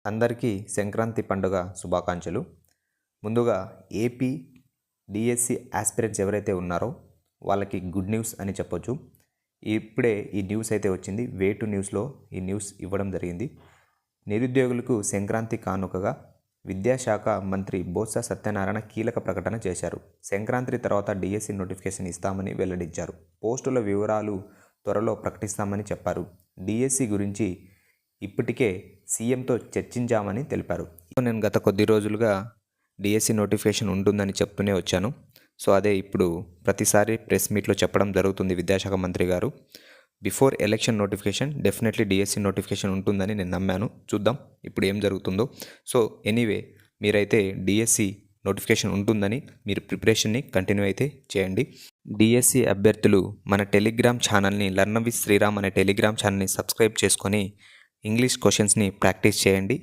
అందరికీ సంక్రాంతి పండుగ శుభాకాంక్షలు. ముందుగా ఏపీ డిఎస్సి ఆస్పిరెంట్స్ ఎవరైతే ఉన్నారో వాళ్ళకి గుడ్ న్యూస్ అని చెప్పొచ్చు. ఇప్పుడే ఈ న్యూస్ అయితే వచ్చింది. వే టు న్యూస్లో ఈ న్యూస్ ఇవ్వడం జరిగింది. నిరుద్యోగులకు సంక్రాంతి కానుకగా విద్యాశాఖ మంత్రి బొత్స సత్యనారాయణ కీలక ప్రకటన చేశారు. సంక్రాంతి తర్వాత డిఎస్సి నోటిఫికేషన్ ఇస్తామని వెల్లడించారు. పోస్టుల వివరాలు త్వరలో ప్రకటిస్తామని చెప్పారు. డిఎస్సి గురించి ఇప్పటికే సీఎంతో చర్చించామని తెలిపారు. నేను గత కొద్ది రోజులుగా డిఎస్సి నోటిఫికేషన్ ఉంటుందని చెప్తూనే వచ్చాను. సో అదే ఇప్పుడు ప్రతిసారి ప్రెస్ మీట్లో చెప్పడం జరుగుతుంది విద్యాశాఖ మంత్రి గారు. Before election notification definitely DSC notification ఉంటుందని నేను నమ్మాను. చూద్దాం ఇప్పుడు ఏం జరుగుతుందో. సో ఎనీవే మీరైతే డిఎస్సి నోటిఫికేషన్ ఉంటుందని మీరు ప్రిపరేషన్ని కంటిన్యూ అయితే చేయండి. డిఎస్సి అభ్యర్థులు మన టెలిగ్రామ్ ఛానల్ని లర్న్ విత్ శ్రీరామ్ అనే టెలిగ్రామ్ ఛానల్ని సబ్స్క్రైబ్ చేసుకొని ఇంగ్లీష్ క్వశ్చన్స్ని ప్రాక్టీస్ చేయండి.